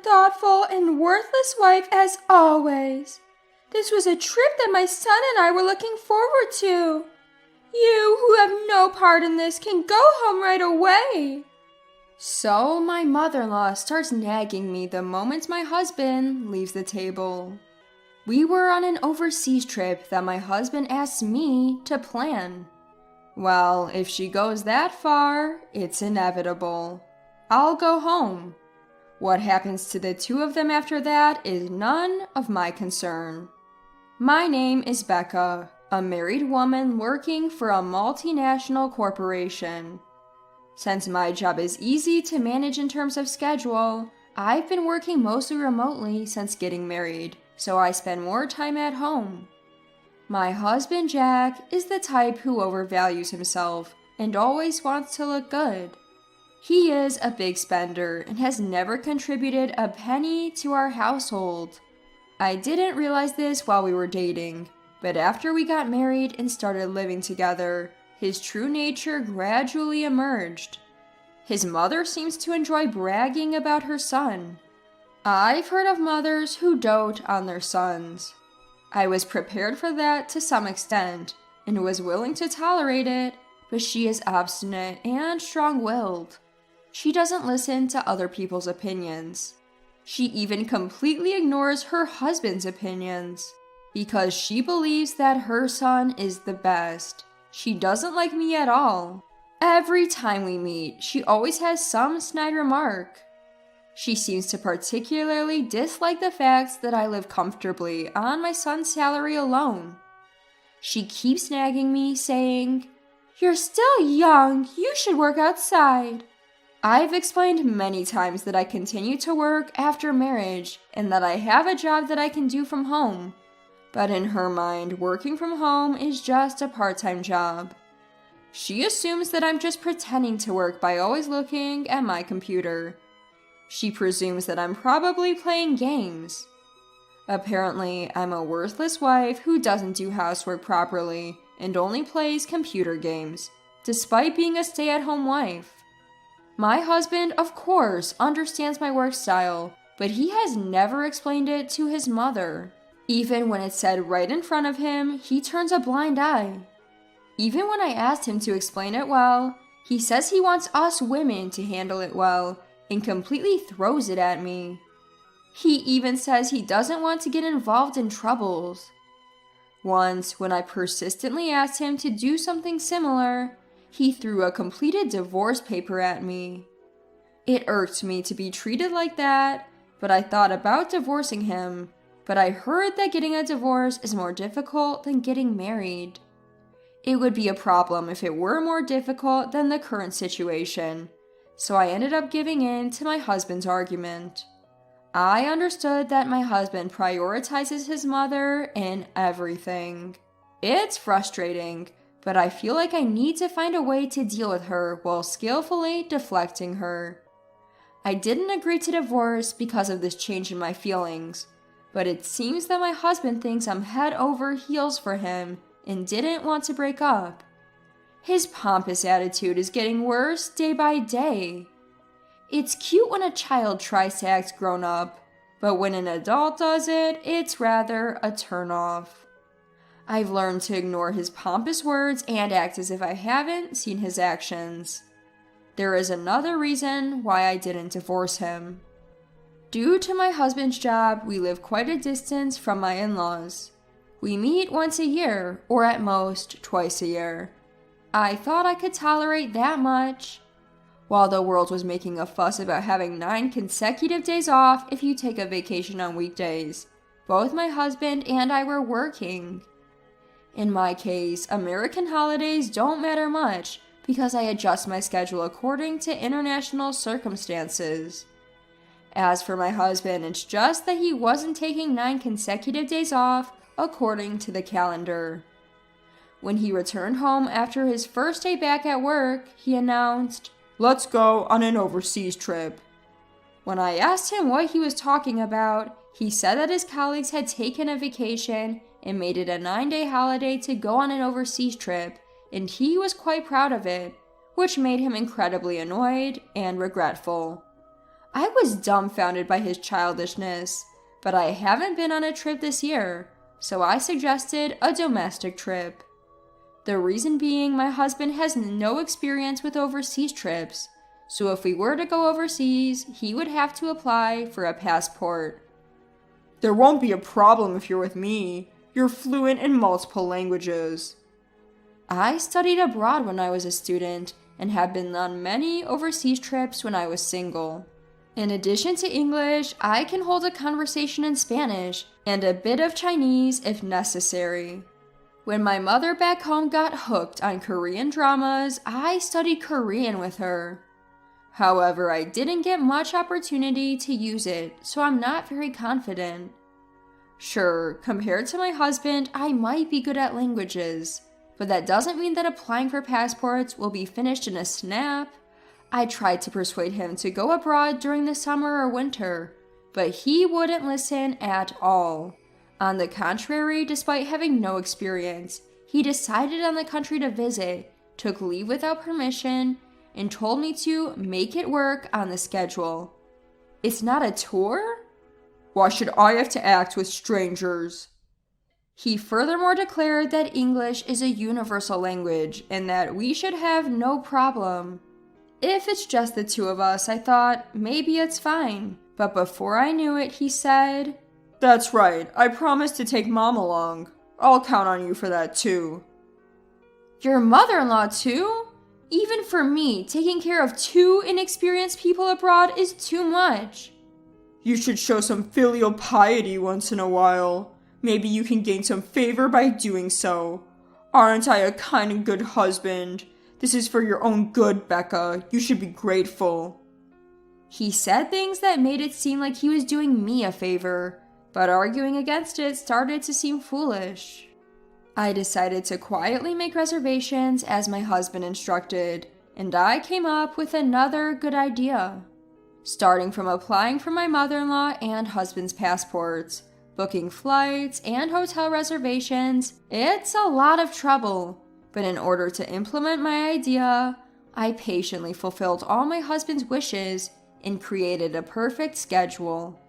thoughtful and worthless wife as always. This was a trip that my son and I were looking forward to. You, who have no part in this, can go home right away." So my mother-in-law starts nagging me the moment my husband leaves the table. We were on an overseas trip that my husband asked me to plan. Well, if she goes that far, it's inevitable. I'll go home. What happens to the two of them after that is none of my concern. My name is Becca, a married woman working for a multinational corporation. Since my job is easy to manage in terms of schedule, I've been working mostly remotely since getting married, so I spend more time at home. My husband, Jack, is the type who overvalues himself and always wants to look good. He is a big spender and has never contributed a penny to our household. I didn't realize this while we were dating, but after we got married and started living together, his true nature gradually emerged. His mother seems to enjoy bragging about her son. I've heard of mothers who dote on their sons. I was prepared for that to some extent and was willing to tolerate it, but she is obstinate and strong-willed. She doesn't listen to other people's opinions. She even completely ignores her husband's opinions because she believes that her son is the best. She doesn't like me at all. Every time we meet, she always has some snide remark. She seems to particularly dislike the fact that I live comfortably on my son's salary alone. She keeps nagging me, saying, "You're still young, you should work outside." I've explained many times that I continue to work after marriage and that I have a job that I can do from home. But in her mind, working from home is just a part-time job. She assumes that I'm just pretending to work by always looking at my computer. She presumes that I'm probably playing games. Apparently, I'm a worthless wife who doesn't do housework properly and only plays computer games, despite being a stay-at-home wife. My husband, of course, understands my work style, but he has never explained it to his mother. Even when it's said right in front of him, he turns a blind eye. Even when I asked him to explain it well, he says he wants us women to handle it well and completely throws it at me. He even says he doesn't want to get involved in troubles. Once, when I persistently asked him to do something similar, he threw a completed divorce paper at me. It irked me to be treated like that, but I thought about divorcing him. But I heard that getting a divorce is more difficult than getting married. It would be a problem if it were more difficult than the current situation, so I ended up giving in to my husband's argument. I understood that my husband prioritizes his mother in everything. It's frustrating, but I feel like I need to find a way to deal with her while skillfully deflecting her. I didn't agree to divorce because of this change in my feelings, but it seems that my husband thinks I'm head over heels for him and didn't want to break up. His pompous attitude is getting worse day by day. It's cute when a child tries to act grown up, but when an adult does it, it's rather a turnoff. I've learned to ignore his pompous words and act as if I haven't seen his actions. There is another reason why I didn't divorce him. Due to my husband's job, we live quite a distance from my in-laws. We meet once a year, or at most, twice a year. I thought I could tolerate that much. While the world was making a fuss about having 9 consecutive days off if you take a vacation on weekdays, both my husband and I were working. In my case, American holidays don't matter much because I adjust my schedule according to international circumstances. As for my husband, it's just that he wasn't taking 9 consecutive days off according to the calendar. When he returned home after his first day back at work, he announced, "Let's go on an overseas trip." When I asked him what he was talking about, he said that his colleagues had taken a vacation and made it a 9-day holiday to go on an overseas trip, and he was quite proud of it, which made him incredibly annoyed and regretful. I was dumbfounded by his childishness, but I haven't been on a trip this year, so I suggested a domestic trip. The reason being my husband has no experience with overseas trips, so if we were to go overseas, he would have to apply for a passport. There won't be a problem if you're with me. You're fluent in multiple languages. I studied abroad when I was a student and have been on many overseas trips when I was single. In addition to English, I can hold a conversation in Spanish and a bit of Chinese if necessary. When my mother back home got hooked on Korean dramas, I studied Korean with her. However, I didn't get much opportunity to use it, so I'm not very confident. Sure, compared to my husband, I might be good at languages, but that doesn't mean that applying for passports will be finished in a snap. I tried to persuade him to go abroad during the summer or winter, but he wouldn't listen at all. On the contrary, despite having no experience, he decided on the country to visit, took leave without permission, and told me to make it work on the schedule. It's not a tour? Why should I have to act with strangers? He furthermore declared that English is a universal language and that we should have no problem. If it's just the two of us, I thought, maybe it's fine. But before I knew it, he said, That's right, I promised to take Mom along. I'll count on you for that too. Your mother-in-law too? Even for me, taking care of two inexperienced people abroad is too much. You should show some filial piety once in a while. Maybe you can gain some favor by doing so. Aren't I a kind and good husband? This is for your own good, Becca. You should be grateful. He said things that made it seem like he was doing me a favor, but arguing against it started to seem foolish. I decided to quietly make reservations as my husband instructed, and I came up with another good idea. Starting from applying for my mother-in-law and husband's passports, booking flights and hotel reservations, it's a lot of trouble. But in order to implement my idea, I patiently fulfilled all my husband's wishes and created a perfect schedule.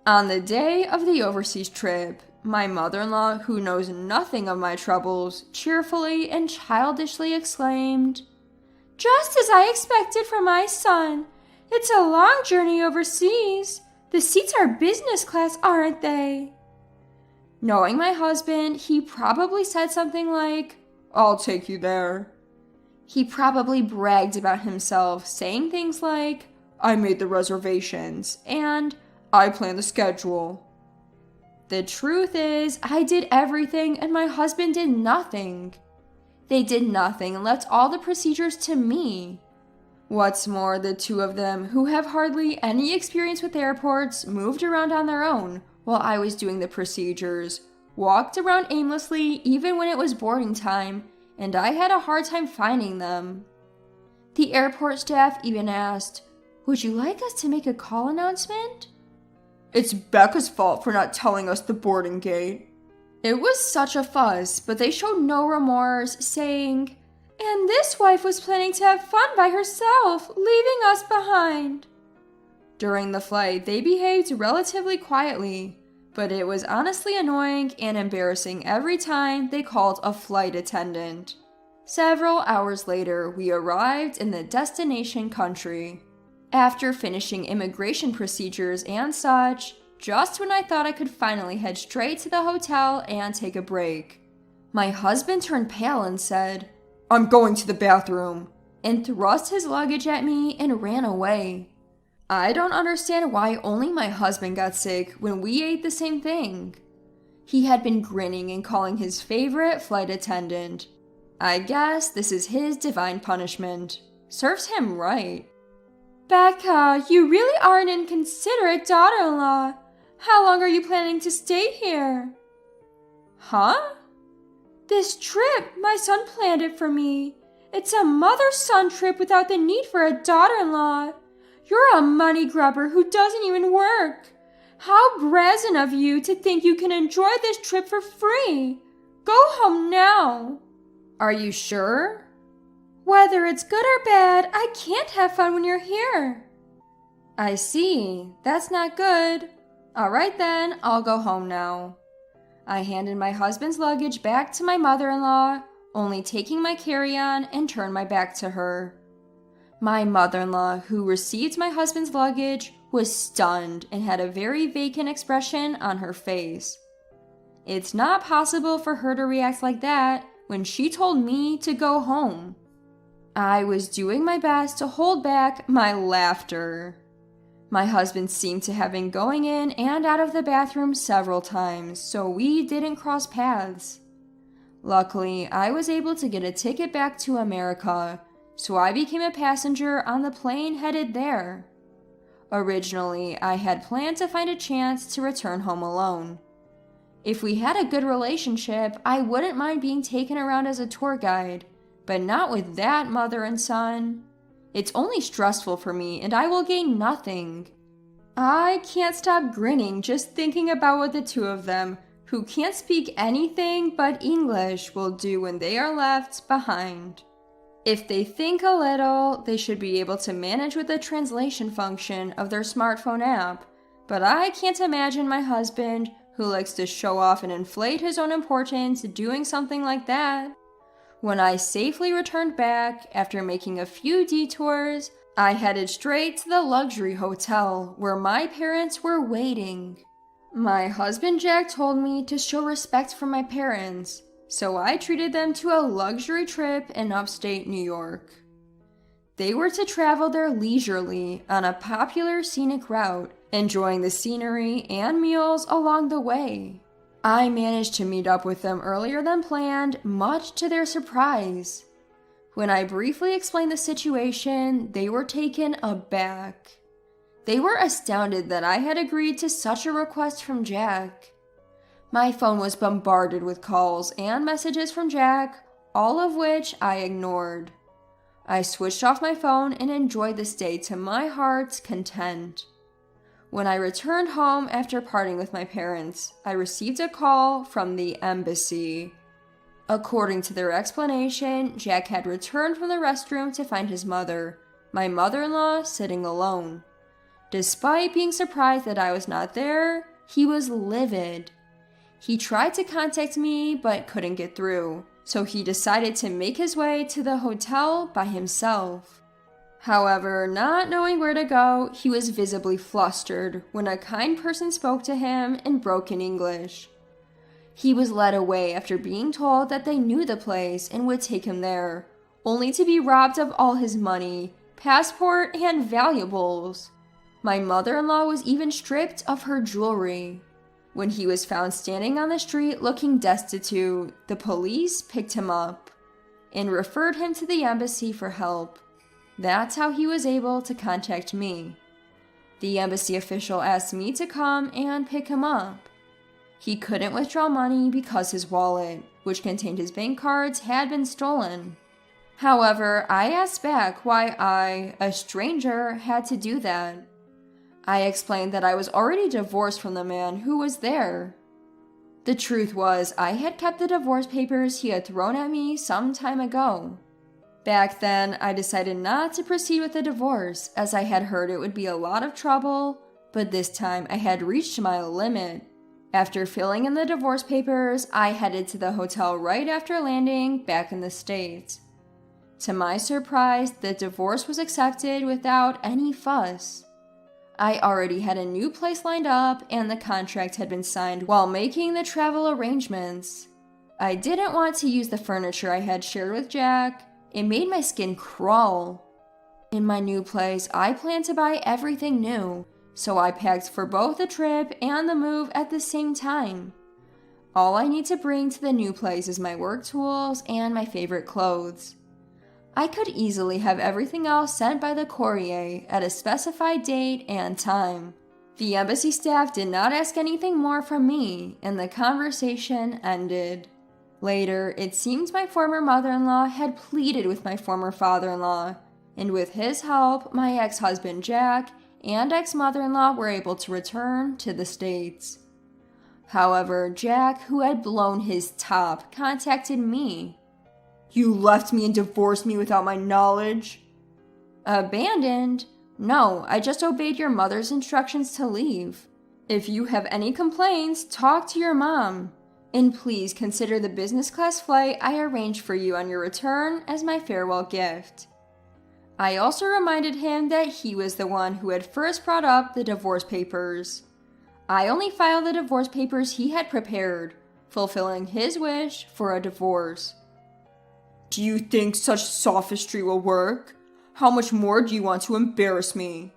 On the day of the overseas trip, my mother-in-law, who knows nothing of my troubles, cheerfully and childishly exclaimed, "Just as I expected from my son. It's a long journey overseas. The seats are business class, aren't they?" Knowing my husband, he probably said something like, "I'll take you there." He probably bragged about himself, saying things like, "I made the reservations," and "I planned the schedule." The truth is, I did everything and my husband did nothing. They did nothing and left all the procedures to me. What's more, the two of them, who have hardly any experience with airports, moved around on their own while I was doing the procedures, walked around aimlessly even when it was boarding time, and I had a hard time finding them. The airport staff even asked, "Would you like us to make a call announcement?" It's Becca's fault for not telling us the boarding gate. It was such a fuss, but they showed no remorse, saying, "And this wife was planning to have fun by herself, leaving us behind." During the flight, they behaved relatively quietly, but it was honestly annoying and embarrassing every time they called a flight attendant. Several hours later, we arrived in the destination country. After finishing immigration procedures and such, just when I thought I could finally head straight to the hotel and take a break, my husband turned pale and said, "I'm going to the bathroom," and thrust his luggage at me and ran away. I don't understand why only my husband got sick when we ate the same thing. He had been grinning and calling his favorite flight attendant. I guess this is his divine punishment. Serves him right. "Becca, you really are an inconsiderate daughter-in-law. How long are you planning to stay here?" "Huh?" "This trip, my son planned it for me. It's a mother-son trip without the need for a daughter-in-law. You're a money grubber who doesn't even work. How brazen of you to think you can enjoy this trip for free. Go home now." "Are you sure?" "Whether it's good or bad, I can't have fun when you're here." I see. That's not good. Alright then, I'll go home now. I handed my husband's luggage back to my mother-in-law, only taking my carry-on and turned my back to her. My mother-in-law, who received my husband's luggage, was stunned and had a very vacant expression on her face. It's not possible for her to react like that when she told me to go home. I was doing my best to hold back my laughter. My husband seemed to have been going in and out of the bathroom several times, so we didn't cross paths. Luckily, I was able to get a ticket back to America, so I became a passenger on the plane headed there. Originally, I had planned to find a chance to return home alone. If we had a good relationship, I wouldn't mind being taken around as a tour guide, but not with that mother and son. It's only stressful for me, and I will gain nothing. I can't stop grinning just thinking about what the two of them, who can't speak anything but English, will do when they are left behind. If they think a little, they should be able to manage with the translation function of their smartphone app, but I can't imagine my husband, who likes to show off and inflate his own importance, doing something like that. When I safely returned back, after making a few detours, I headed straight to the luxury hotel where my parents were waiting. My husband Jack told me to show respect for my parents, so I treated them to a luxury trip in upstate New York. They were to travel there leisurely on a popular scenic route, enjoying the scenery and meals along the way. I managed to meet up with them earlier than planned, much to their surprise. When I briefly explained the situation, they were taken aback. They were astounded that I had agreed to such a request from Jack. My phone was bombarded with calls and messages from Jack, all of which I ignored. I switched off my phone and enjoyed the stay to my heart's content. When I returned home after parting with my parents, I received a call from the embassy. According to their explanation, Jack had returned from the restroom to find his mother, my mother-in-law, sitting alone. Despite being surprised that I was not there, he was livid. He tried to contact me but couldn't get through, so he decided to make his way to the hotel by himself. However, not knowing where to go, he was visibly flustered when a kind person spoke to him in broken English. He was led away after being told that they knew the place and would take him there, only to be robbed of all his money, passport, and valuables. My mother-in-law was even stripped of her jewelry. When he was found standing on the street looking destitute, the police picked him up and referred him to the embassy for help. That's how he was able to contact me. The embassy official asked me to come and pick him up. He couldn't withdraw money because his wallet, which contained his bank cards, had been stolen. However, I asked back why I, a stranger, had to do that. I explained that I was already divorced from the man who was there. The truth was, I had kept the divorce papers he had thrown at me some time ago. Back then, I decided not to proceed with the divorce, as I had heard it would be a lot of trouble, but this time I had reached my limit. After filling in the divorce papers, I headed to the hotel right after landing back in the States. To my surprise, the divorce was accepted without any fuss. I already had a new place lined up and the contract had been signed while making the travel arrangements. I didn't want to use the furniture I had shared with Jack. It made my skin crawl. In my new place, I planned to buy everything new, so I packed for both the trip and the move at the same time. All I need to bring to the new place is my work tools and my favorite clothes. I could easily have everything else sent by the courier at a specified date and time. The embassy staff did not ask anything more from me, and the conversation ended. Later, it seems my former mother-in-law had pleaded with my former father-in-law, and with his help, my ex-husband Jack and ex-mother-in-law were able to return to the States. However, Jack, who had blown his top, contacted me. You left me and divorced me without my knowledge? Abandoned? No, I just obeyed your mother's instructions to leave. If you have any complaints, talk to your mom. And please consider the business class flight I arranged for you on your return as my farewell gift. I also reminded him that he was the one who had first brought up the divorce papers. I only filed the divorce papers he had prepared, fulfilling his wish for a divorce. Do you think such sophistry will work? How much more do you want to embarrass me?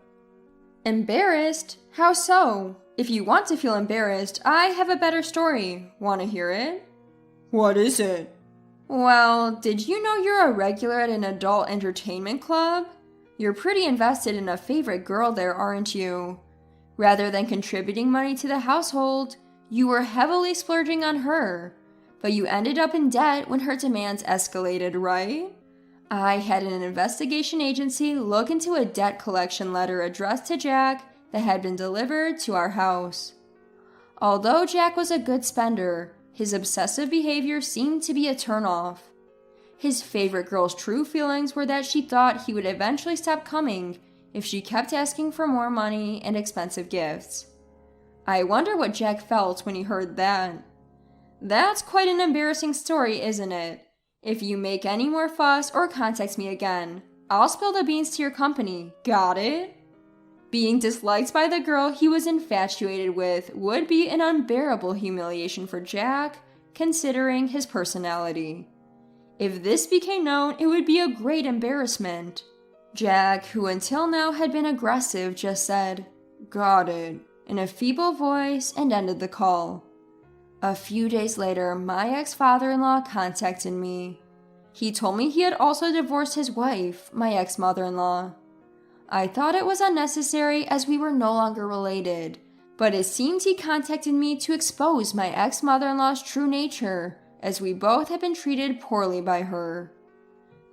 Embarrassed? How so? If you want to feel embarrassed, I have a better story. Want to hear it? What is it? Well, did you know you're a regular at an adult entertainment club? You're pretty invested in a favorite girl there, aren't you? Rather than contributing money to the household, you were heavily splurging on her. But you ended up in debt when her demands escalated, right? I had an investigation agency look into a debt collection letter addressed to Jack that had been delivered to our house. Although Jack was a good spender, his obsessive behavior seemed to be a turnoff. His favorite girl's true feelings were that she thought he would eventually stop coming if she kept asking for more money and expensive gifts. I wonder what Jack felt when he heard that. That's quite an embarrassing story, isn't it? If you make any more fuss or contact me again, I'll spill the beans to your company. Got it? Being disliked by the girl he was infatuated with would be an unbearable humiliation for Jack, considering his personality. If this became known, it would be a great embarrassment. Jack, who until now had been aggressive, just said, "Got it," in a feeble voice and ended the call. A few days later, my ex-father-in-law contacted me. He told me he had also divorced his wife, my ex-mother-in-law. I thought it was unnecessary as we were no longer related, but it seemed he contacted me to expose my ex-mother-in-law's true nature, as we both had been treated poorly by her.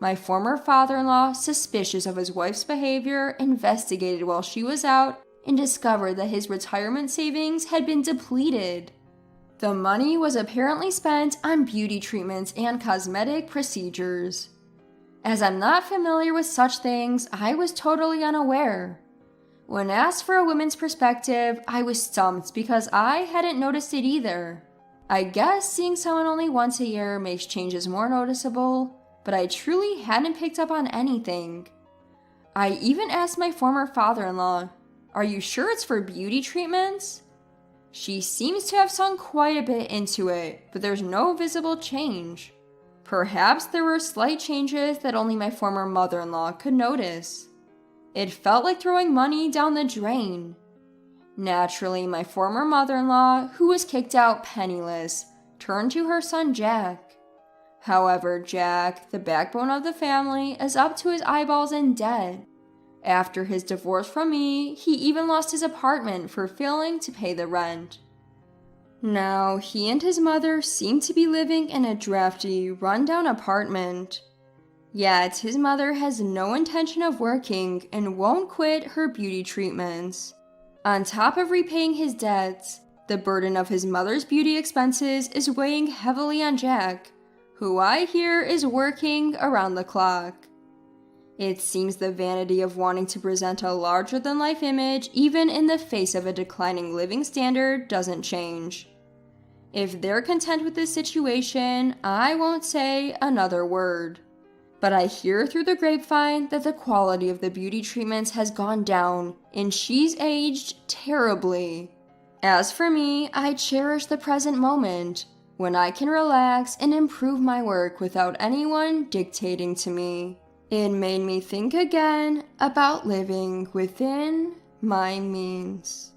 My former father-in-law, suspicious of his wife's behavior, investigated while she was out and discovered that his retirement savings had been depleted. The money was apparently spent on beauty treatments and cosmetic procedures. As I'm not familiar with such things, I was totally unaware. When asked for a woman's perspective, I was stumped because I hadn't noticed it either. I guess seeing someone only once a year makes changes more noticeable, but I truly hadn't picked up on anything. I even asked my former father-in-law, "Are you sure it's for beauty treatments?" She seems to have sunk quite a bit into it, but there's no visible change. Perhaps there were slight changes that only my former mother-in-law could notice. It felt like throwing money down the drain. Naturally, my former mother-in-law, who was kicked out penniless, turned to her son Jack. However, Jack, the backbone of the family, is up to his eyeballs in debt. After his divorce from me, he even lost his apartment for failing to pay the rent. Now, he and his mother seem to be living in a drafty, run-down apartment. Yet, his mother has no intention of working and won't quit her beauty treatments. On top of repaying his debts, the burden of his mother's beauty expenses is weighing heavily on Jack, who I hear is working around the clock. It seems the vanity of wanting to present a larger-than-life image, even in the face of a declining living standard, doesn't change. If they're content with this situation, I won't say another word. But I hear through the grapevine that the quality of the beauty treatments has gone down, and she's aged terribly. As for me, I cherish the present moment, when I can relax and improve my work without anyone dictating to me. It made me think again about living within my means.